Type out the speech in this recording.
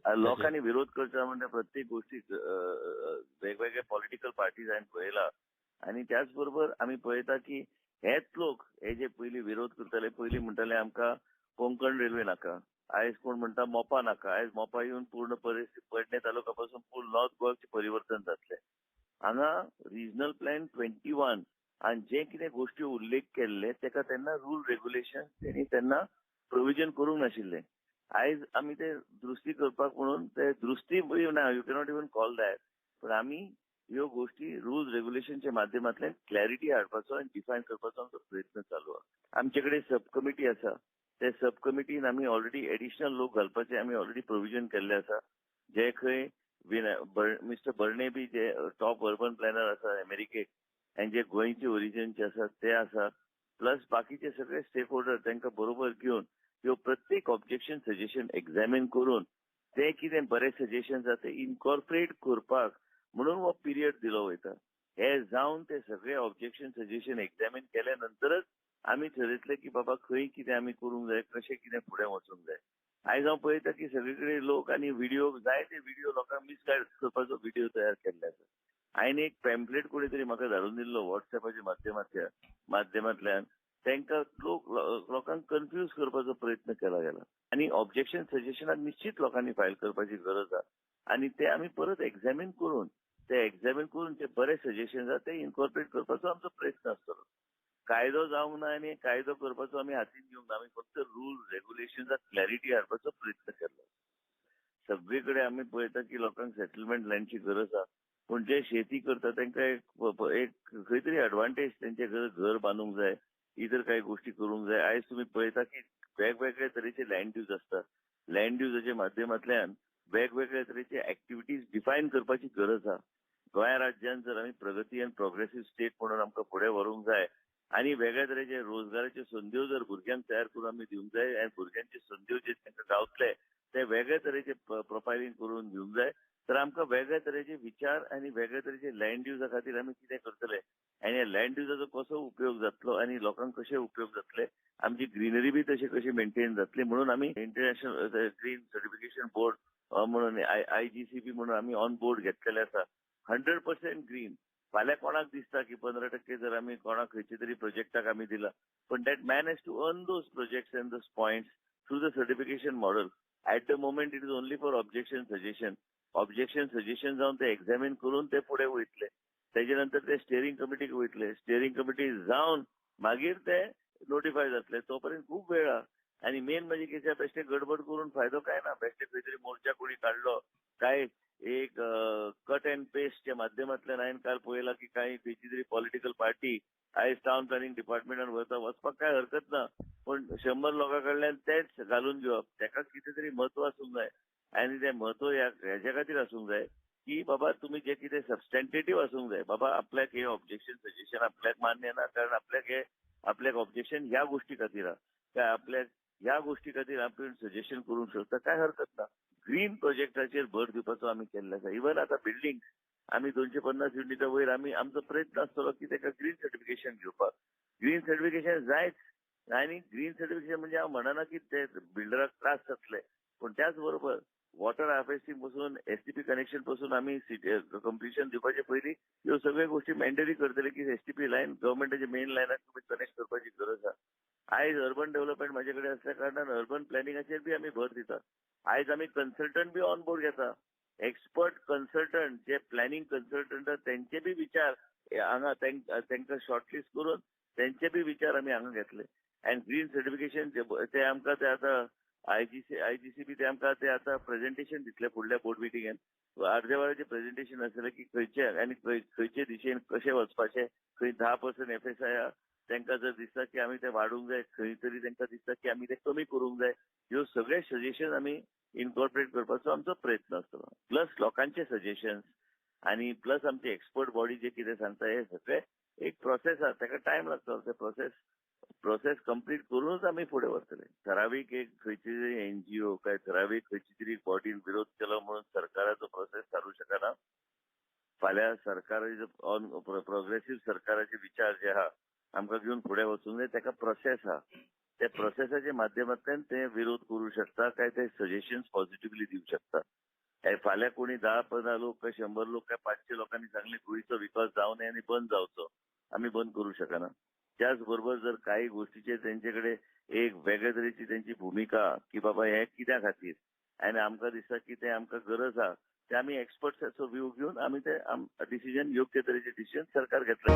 लोकांनी विरोध करता म्हणजे प्रत्येक गोष्टीक वेगवेगळ्या पॉलिटिकल पार्टीज हांवें पळयला आनी त्याच बरोबर आमी पळयता की हेच लोक हे जे पयलीं विरोध करताले पयलीं म्हणटाले आमकां कोंकण रेल्वे नाका आयज कोण म्हणटा मोपा नाका आयज मोपा येवन पूर्ण पेडणे तालुका पासून फूल नॉर्थ गोवाचे परिवर्तन जातले हांगा रिजनल प्लॅन 21 आनी जे कितें गोश्टी उल्लेख केल्ले तेका तेन्ना रूल रेग्युलेशन तेणी तेन्ना प्रोविजन करूंक नाशिल्ले आयज आमी ते दुरुस्ती करपाक म्हणून ते दुरुस्ती ना you cannot even call that पण आमी ह्यो गोश्टी रूल्स रेग्युलेशनच्या माध्यमांतल्यान क्लॅरिटी हाडपाचो आनी डिफायन करपाचो आमचो प्रयत्न चालू आसा आमचे कडेन सब कमिटी आसा ते सब कमिटीन आमी ऑलरेडी एडिशनल लोक घालपाचे आमी ऑलरेडी प्रोविजन केल्ले आसा जे खंय mister Barne B J top urban planar आसा अमेरिकेक आनी जे गोंयचे ओरिजिनचे आसात ते आसा प्लस बाकीचे सगळे स्टेक होल्डर तांकां बरोबर घेवन ह्यो प्रत्येक ऑब्जेक्शन सजेशन एक्झामीन करून ते कितें बरे सजेशन आसा ते इनकॉर्पोरेट करपाक म्हणून हो पिरियड दिलो वयता हे जावन ते सगळे ऑब्जेक्शन सजेशन एक्झामीन केल्या नंतरच आमी ठरयतले की बाबा खंय कितें आमी करूंक जाय कशें कितें फुडें वचूंक जाय आयज हांव पळयता की सगळे कडेन लोक आनी व्हिडिओ जाय ते व्हिडिओ लोकांक मिसगायड करपाचो व्हिडिओ तयार केल्ले आसा हांवें एक पॅम्पलेट कोणी तरी म्हाका धाडून दिल्लो व्हॉट्सएपाच्या माध्यमांतल्यान तांकां लोकांक कन्फ्यूज करपाचो प्रयत्न केला गेला आनी ऑब्जेक्शन सजेशनाक निश्चित लोकांनी फायल करपाची गरज आसा आनी ते आमी परत एक्झामीन करून ते बरे सजेशन आसा ते इनकॉर्पोरेट करपाचो आमचो प्रयत्न आसतलो कायदो जावंक ना आनी कायदो करपाचो आमी हातीन घेवंक ना आमी फक्त रूल रेग्युलेशन्साक क्लॅरिटी हाडपाचो प्रयत्न केल्लो सगळे कडेन आमी पळयता की लोकांक सेटलमेंट लँडची गरज आसा पूण जे शेती करता तांकां एक खंय तरी एडवांटेज तेंचे घर बांदूंक जाय इतर काही गोष्टी करूंक जाय आयज तुमी पळयता की वेगवेगळे तरेचे लँड यूज आसता लँड युजाच्या माध्यमांतल्यान वेगवेगळ्या तरेचे एक्टिविटीज डिफायन करपाची गरज आसा गोंय राज्यान जर आमी प्रगती आनी प्रोग्रेसीव स्टेट म्हणून आमकां फुडें व्हरूंक जाय आनी वेगळ्या तरेचे रोजगाराच्यो संद्यो जर भुरग्यांक तयार करून आमी दिवंक जाय आनी भुरग्यांचे संद्यो जे तांकां गावतले ते वेगळ्या तरेचे प्रोफायलिंग करून दिवंक जाय तर आमकां वेगळ्या तरेचे विचार आनी वेगळ्या तरेचे लँड युजा खातीर आमी कितें करतले आनी ह्या लँड युजाचो कसो उपयोग जातलो आनी लोकांक कशे उपयोग जातले आमची ग्रीनरी बी तशी कशी मेंटेन जातली म्हणून आमी इंटरनॅशनल ग्रीन सर्टिफिकेशन बोर्ड म्हणून IGCB म्हणून आमी ऑन बोर्ड घेतलेले आसा 100% ग्रीन फाल्यां कोणाक दिसता की 15% जर आमी कोणाक खंयच्या तरी प्रोजेक्टाक आमी दिला पण that man has to earn those projects and those points through the certification model at the moment it is only for objection suggestion जावन ते एक्झामीन करून ते फुडें वयतले तेजे नंतर ते स्टेअरिंग कमिटीक वयतले स्टेअरिंग कमिटी जावन मागीर ते नोटिफाय जातले तोपर्यंत खूब वेळ आहा आनी मेन म्हणजे कितें बेश्टे गडबड करून फायदो काय ना बेश्टे खंय तरी मोर्चा कोणी काडलो काय एक कट अँड पेस्टच्या माध्यमांतल्यान हांवें काल पळयला की काही खंयची तरी पॉलिटिकल पार्टी आयज टावन प्लॅनिंग डिपार्टमेंटान वचपाक काय हरकत ना पण 100 लोकां कडल्यान तेच घालून घेवप ताका कितें तरी म्हत्व आसूंक जाय आनी तें म्हत्व हेच्या खातीर आसूंक जाय की बाबा तुमी जे कितें सबस्टँटेटीव आसूंक जाय बाबा आपल्याक हे ऑब्जेक्शन सजेशन आपल्याक मान्य ना कारण आपल्याक ऑब्जेक्शन ह्या गोष्टी खातीर काय आपल्याक ह्या गोष्टी खातीर आपण सजेशन करूंक शकता काय हरकत ना ग्रीन प्रोजेक्टाचेर भर दिवपाचो आमी केल्लो आसा इवन आतां बिल्डींग आमी 250 युनिटा वयर आमी आमचो प्रयत्न आसतलो की ताका ग्रीन सर्टिफिकेशन घेवपाक ग्रीन सर्टिफिकेशन जायच आनी ग्रीन सर्टिफिकेशन म्हणजे हांव म्हणना की ते बिल्डराक त्रास जातले पण त्याच बरोबर वॉटर हार्वेस्टिंग पासून STP कनेक्शन पासून आमी कंप्लिशन दिवपाचे पयलीं ह्यो सगळ्यो गोष्टी मॅन्डेटरी करतले की STP लायन गव्हर्मेंटाचे मेन लायनाक तुमी कनेक्ट करपाची गरज आसा आयज अर्बन डेव्हलपमेंट म्हाजे कडेन आसल्या कारणान अर्बन प्लॅनिंगाचेर बी आमी भर दितात आयज आमी कन्सल्टंट बी ऑन बोर्ड घेता एक्सपर्ट कन्सल्टंट जे प्लॅनिंग कन्सल्टंट तेंचे बी विचार हांगा तांकां शॉर्टलिस्ट करून तेंचे बी विचार आमी हांगा घेतले आनी ग्रीन सर्टिफिकेशन ते आमकां ते आतां IGCB ते आमकां ते आतां प्रेझेंटेशन दितले फुडल्या बोर्ड मिटिंगेन अर्द्या वराचें प्रेझेंटेशन आसतलें की खंयचे आनी खंयचे दिशेन कशें वचपाचें खंय 10% FSI तांकां जर दिसता की आमी ते वाडोवंक जाय खंय तरी तांकां दिसता की आमी ते कमी करूंक जाय ह्यो सगळे सजेशन आमी इनकॉर्पोरेट करपाचो आमचो प्रयत्न आसतलो प्लस लोकांचे सजेशन्स आनी प्लस आमचे एक्सपर्ट बॉडी जे कितें सांगता हे सगळे एक प्रोसेस आसा ताका टायम लागता ते प्रोसेस कंप्लीट करूनच आमी फुडें वतले ठरावीक एक खंयची तरी NGO काय ठरावीक खंयची तरी बॉडीन विरोध केलो म्हणून सरकाराचो प्रोसेस चालू शकना फाल्यां सरकार प्रोग्रेसीव सरकाराचे विचार जे आहा आमकां घेवन फुडें वचूंक जाय ताका प्रोसेस आहा त्या प्रोसेसाच्या माध्यमांतल्यान ते विरोध करूं शकता काय ते सजेशन्स पॉझिटिव्हली दिवंक शकता फाल्यां कोणी 10-15 लोक काय 100 लोक काय 500 लोकांनी सांगले गोंयचो विकास जावं नये आणि बंद जावचो. आम्ही बंद करू शकना. त्याचबरोबर जर काही गोष्टीचे त्यांच्याकडे एक वेगळ्या तरेची त्यांची भूमिका की बाबा हे कित्या खातीर आणि आमकां दिसता की ते आमकां गरज आहा ते आम्ही एक्सपर्ट्साचो व्यू घेवन आम्ही ते डिसिजन योग्य तरेचे डिसिजन सरकार घेतले.